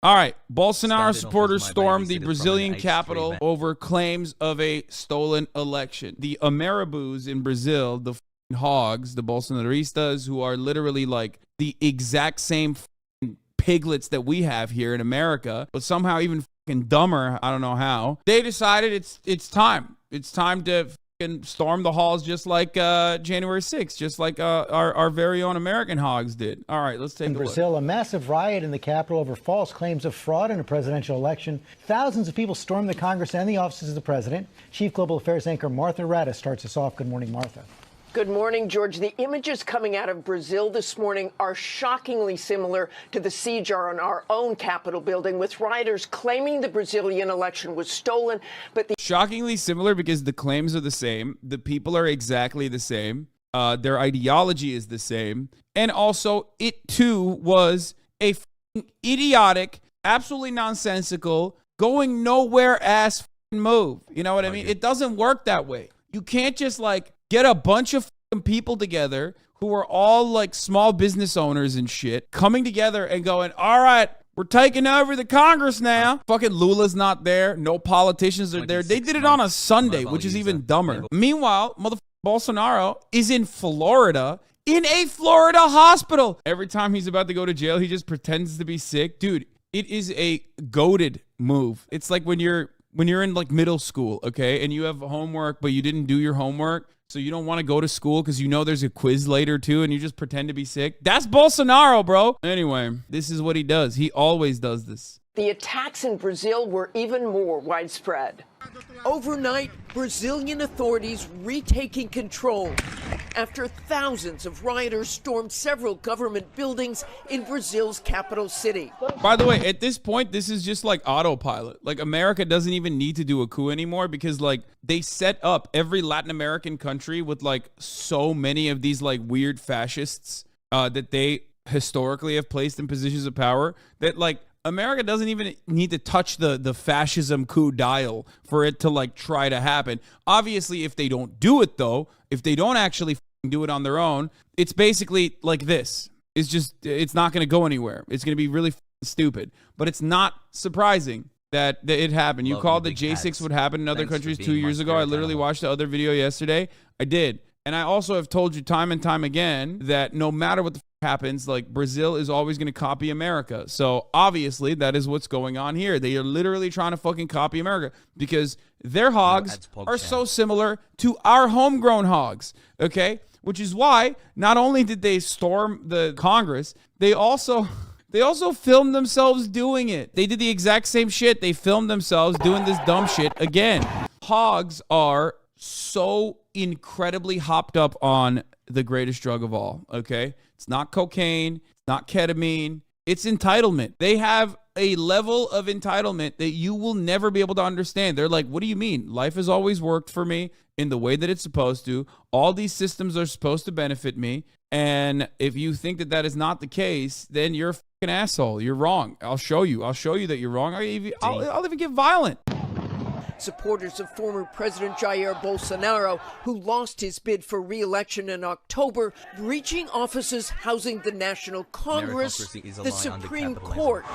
All right. Bolsonaro supporters stormed the Brazilian capital over claims of a stolen election. The Amarabus in Brazil, the hogs, the Bolsonaristas, who are literally like the exact same piglets that we have here in America, but somehow even dumber. I don't know how. They decided it's time. It's time to storm the halls just like January 6th, just like our very own American hogs did. All right, let's take a look. In Brazil, a massive riot in the capital over false claims of fraud in a presidential election. Thousands of people stormed the Congress and the offices of the president. Chief Global Affairs anchor Martha Raddatz starts us off. Good morning, Martha. Good morning, George. The images coming out of Brazil this morning are shockingly similar to the siege on our own Capitol building, with rioters claiming the Brazilian election was stolen. But shockingly similar because the claims are the same. The people are exactly the same. Their ideology is the same. And also, it too was a idiotic, absolutely nonsensical, going nowhere ass move. You know what I mean? It doesn't work that way. You can't just like get a bunch of people together who are all like small business owners and shit coming together and going, all right, we're taking over the Congress now. Fucking Lula's not there. No politicians are there. They did it on a Sunday, which is even dumber. Meanwhile, Bolsonaro is in Florida, in a Florida hospital. Every time he's about to go to jail, he just pretends to be sick. Dude, it is a goated move. It's like when you're in like middle school, okay, and you have homework, but you didn't do your homework. So you don't want to go to school because you know there's a quiz later too, and you just pretend to be sick. That's Bolsonaro, bro. Anyway, this is what he does. He always does this. the attacks in Brazil were even more widespread. Overnight, Brazilian authorities retaking control after thousands of rioters stormed several government buildings in Brazil's capital city. By the way, at this point, this is just like autopilot. Like, America doesn't even need to do a coup anymore because, like, they set up every Latin American country with, like, so many of these, like, weird fascists that they historically have placed in positions of power that, like, America doesn't even need to touch the fascism coup dial for it to, like, try to happen. Obviously, if they don't do it, though, if they don't actually do it on their own, it's basically like this. It's not going to go anywhere. It's going to be really stupid. But it's not surprising that it happened. You called the J6 would happen in other countries 2 years ago. I literally watched the other video yesterday. I did. And I also have told you time and time again that no matter what the happens, like, Brazil is always going to copy America. So obviously that is what's going on here. They are literally trying to fucking copy America because their hogs are so similar to our homegrown hogs. Okay. Which is why not only did they storm the Congress, they also filmed themselves doing it. They did the exact same shit. They filmed themselves doing this dumb shit again. Hogs are so incredibly hopped up on the greatest drug of all, okay? It's not cocaine, it's not ketamine, it's entitlement. They have a level of entitlement that you will never be able to understand. They're like, what do you mean? Life has always worked for me in the way that it's supposed to. All these systems are supposed to benefit me. And if you think that that is not the case, then you're a fucking asshole. You're wrong. I'll show you that you're wrong. I'll even get violent. Supporters of former President Jair Bolsonaro, who lost his bid for re-election in October, breaching offices housing the National Congress, the Supreme Court,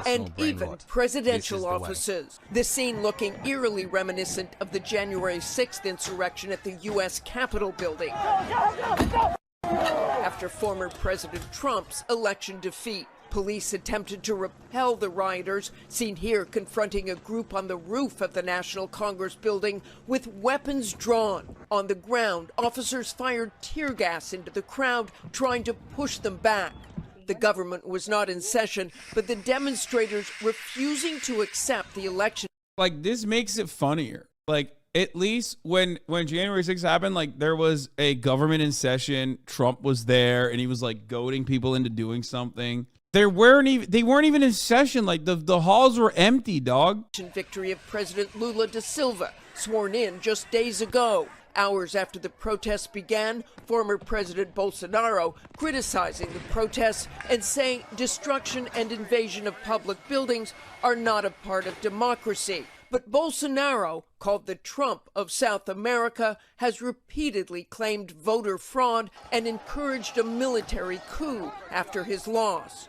and even presidential offices. The scene looking eerily reminiscent of the January 6th insurrection at the U.S. Capitol building after former President Trump's election defeat. Police attempted to repel the rioters, seen here confronting a group on the roof of the National Congress building with weapons drawn. On the ground, officers fired tear gas into the crowd, trying to push them back. The government was not in session, but the demonstrators refusing to accept the election. Like, this makes it funnier. Like, at least when January 6th happened, like, there was a government in session. Trump was there, and he was, like, goading people into doing something. They weren't even in session. Like, the halls were empty, dog. Victory of President Lula da Silva, sworn in just days ago. Hours after the protests began, former President Bolsonaro criticizing the protests and saying destruction and invasion of public buildings are not a part of democracy. But Bolsonaro, called the Trump of South America, has repeatedly claimed voter fraud and encouraged a military coup after his loss.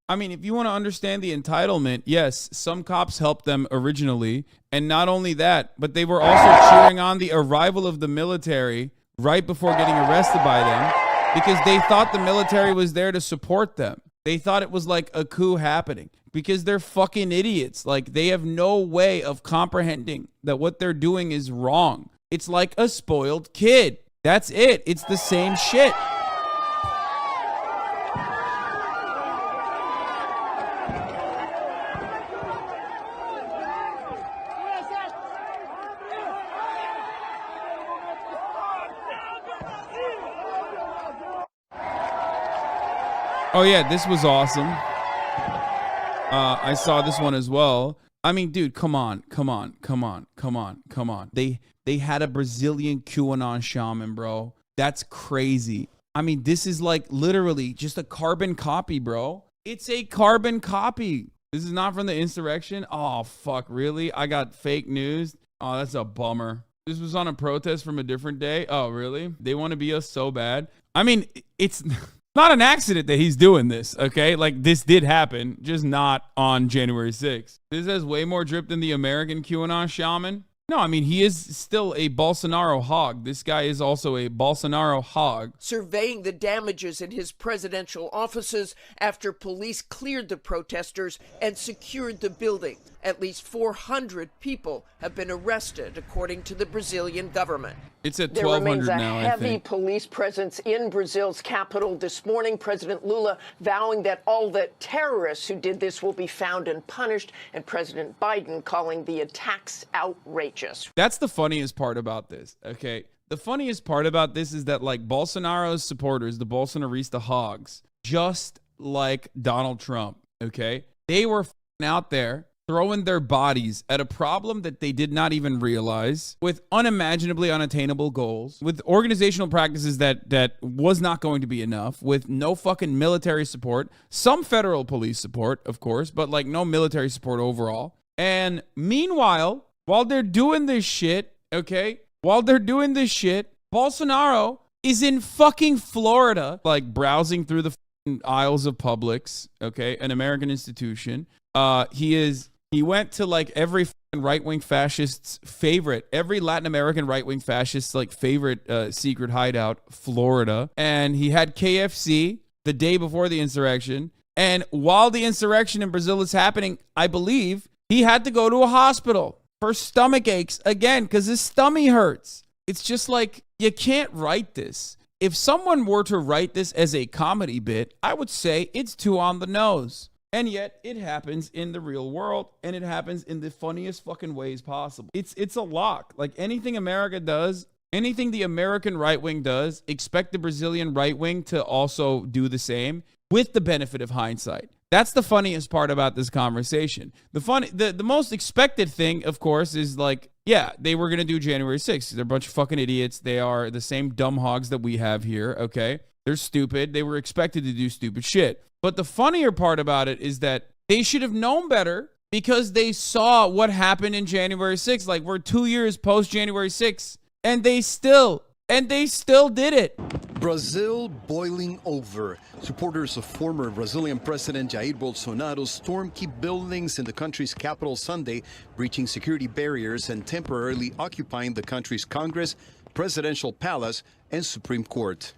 I mean, if you want to understand the entitlement, yes, some cops helped them originally. And not only that, but they were also cheering on the arrival of the military right before getting arrested by them because they thought the military was there to support them. They thought it was like a coup happening because they're fucking idiots. Like, they have no way of comprehending that what they're doing is wrong. It's like a spoiled kid. That's it. It's the same shit. Oh, yeah, this was awesome. I saw this one as well. I mean, dude, come on. They had a Brazilian QAnon shaman, bro. That's crazy. I mean, this is like literally just a carbon copy, bro. It's a carbon copy. This is not from the insurrection. Oh, fuck, really? I got fake news. Oh, that's a bummer. This was on a protest from a different day. Oh, really? They want to be us so bad. I mean, it's not an accident that he's doing this, okay? Like, this did happen, just not on January 6th. This has way more drip than the American QAnon shaman. No, I mean, he is still a Bolsonaro hog. This guy is also a Bolsonaro hog. Surveying the damages in his presidential offices after police cleared the protesters and secured the building. At least 400 people have been arrested, according to the Brazilian government. It's at There 1,200 remains a now, I heavy think. police presence in Brazil's capital this morning. President Lula vowing that all the terrorists who did this will be found and punished, and President Biden calling the attacks outrageous. That's the funniest part about this, okay? The funniest part about this is that, like, Bolsonaro's supporters, the Bolsonarista hogs, just like Donald Trump, okay? They were out there throwing their bodies at a problem that they did not even realize, with unimaginably unattainable goals, with organizational practices that was not going to be enough, with no fucking military support, some federal police support, of course, but like no military support overall. And meanwhile, while they're doing this shit, okay, Bolsonaro is in fucking Florida, like browsing through the aisles of Publix, okay, an American institution. He went to like every right-wing fascist's favorite, every Latin American right-wing fascist's like favorite secret hideout, Florida. And he had KFC the day before the insurrection. And while the insurrection in Brazil is happening, I believe he had to go to a hospital for stomach aches again because his stomach hurts. It's just like, you can't write this. If someone were to write this as a comedy bit, I would say it's too on the nose. And yet it happens in the real world, and it happens in the funniest fucking ways possible. It's a lock. Like, anything America does, anything the American right wing does, expect the Brazilian right wing to also do the same with the benefit of hindsight. That's the funniest part about this conversation. The most expected thing, of course, is like, yeah, they were going to do January 6th. They're a bunch of fucking idiots. They are the same dumb hogs that we have here, okay? They're stupid. They were expected to do stupid shit. But the funnier part about it is that they should have known better because they saw what happened in January 6th. Like, we're 2 years post January 6th, and they still did it. Brazil boiling over. Supporters of former Brazilian President Jair Bolsonaro stormed key buildings in the country's capital Sunday, breaching security barriers and temporarily occupying the country's Congress, presidential palace, and Supreme Court.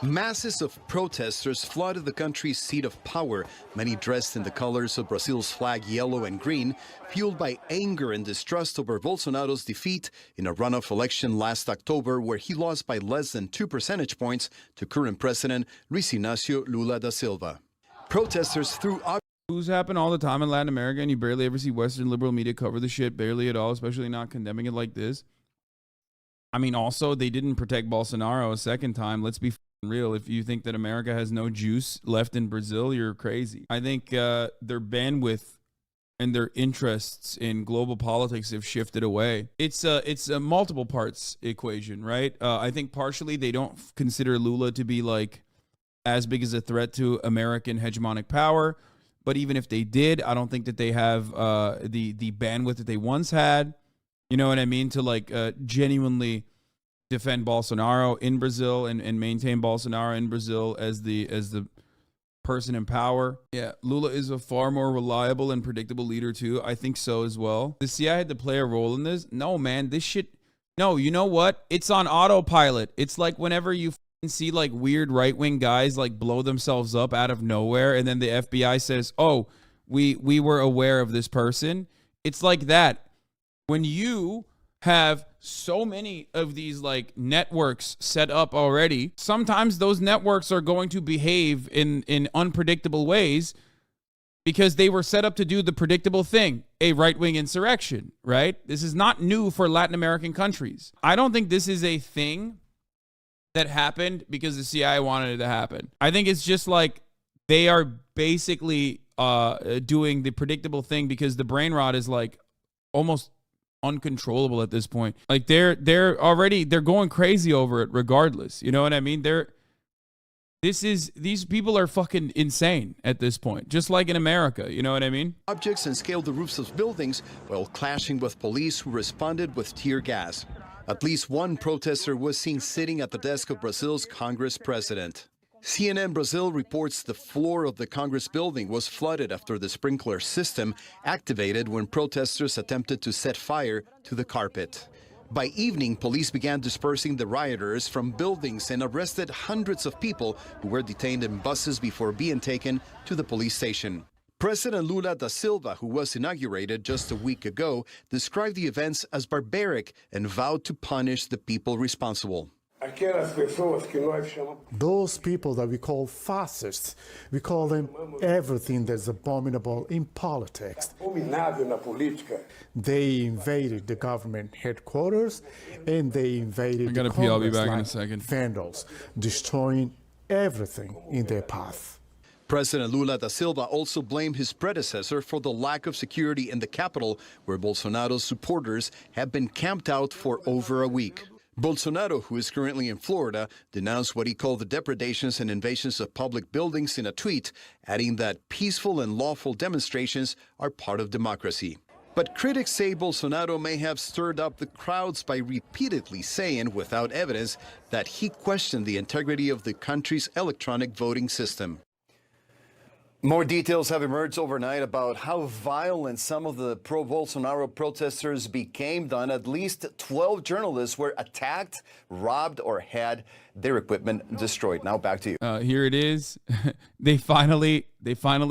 Masses of protesters flooded the country's seat of power, many dressed in the colors of Brazil's flag, yellow and green, fueled by anger and distrust over Bolsonaro's defeat in a runoff election last October, where he lost by less than 2 percentage points to current President Luiz Inácio Lula da Silva. Protesters threw Coups happen all the time in Latin America, and you barely ever see Western liberal media cover the shit, barely at all, especially not condemning it like this. I mean, also, they didn't protect Bolsonaro a second time. Let's be real. If you think that America has no juice left in Brazil, you're crazy. I think their bandwidth and their interests in global politics have shifted away. It's a multiple parts equation, right? I think partially they don't consider Lula to be like as big as a threat to American hegemonic power. But even if they did, I don't think that they have the bandwidth that they once had. You know what I mean? To like genuinely defend Bolsonaro in Brazil and maintain Bolsonaro in Brazil as the person in power. Yeah, Lula is a far more reliable and predictable leader too. I think so as well. The CIA had to play a role in this. No, man, this shit. No, you know what? It's on autopilot. It's like whenever you see like weird right-wing guys like blow themselves up out of nowhere, and then the FBI says, "Oh, we were aware of this person." It's like that. When you have so many of these like networks set up already, sometimes those networks are going to behave in unpredictable ways because they were set up to do the predictable thing, a right-wing insurrection, right? This is not new for Latin American countries. I don't think this is a thing that happened because the CIA wanted it to happen. I think it's just like they are basically doing the predictable thing because the brain rot is like almost uncontrollable at this point. Like they're going crazy over it regardless. You know what I mean? These people are fucking insane at this point, just like in America. You know what I mean? Objects and scaled the roofs of buildings while clashing with police who responded with tear gas. At least one protester was seen sitting at the desk of Brazil's Congress president. CNN Brazil reports the floor of the Congress building was flooded after the sprinkler system activated when protesters attempted to set fire to the carpet. By evening, police began dispersing the rioters from buildings and arrested hundreds of people who were detained in buses before being taken to the police station. President Lula da Silva, who was inaugurated just a week ago, described the events as barbaric and vowed to punish the people responsible. Those people that we call fascists, we call them everything that's abominable in politics. They invaded the government headquarters and they invaded the pee. I'll be back in a Congress second. like vandals, destroying everything in their path. President Lula da Silva also blamed his predecessor for the lack of security in the capital, where Bolsonaro's supporters have been camped out for over a week. Bolsonaro, who is currently in Florida, denounced what he called the depredations and invasions of public buildings in a tweet, adding that peaceful and lawful demonstrations are part of democracy. But critics say Bolsonaro may have stirred up the crowds by repeatedly saying, without evidence, that he questioned the integrity of the country's electronic voting system. More details have emerged overnight about how violent some of the pro-Bolsonaro protesters became. At least 12 journalists were attacked, robbed, or had their equipment destroyed. Now back to you. Here it is. They finally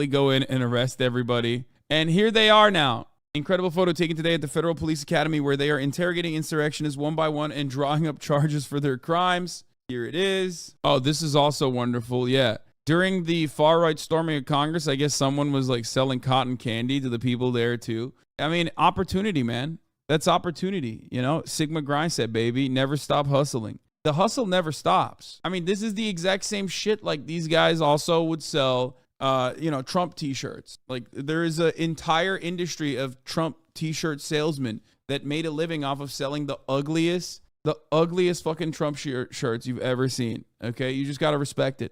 go in and arrest everybody. And here they are now. Incredible photo taken today at the Federal Police Academy where they are interrogating insurrectionists one by one and drawing up charges for their crimes. Here it is. Oh, this is also wonderful. Yeah. During the far-right storming of Congress, I guess someone was like selling cotton candy to the people there too. I mean, opportunity, man. That's opportunity, you know? Sigma grind set, baby. Never stop hustling. The hustle never stops. I mean, this is the exact same shit like these guys also would sell, Trump t-shirts. Like there is an entire industry of Trump t-shirt salesmen that made a living off of selling the ugliest fucking Trump shirts you've ever seen. Okay? You just got to respect it.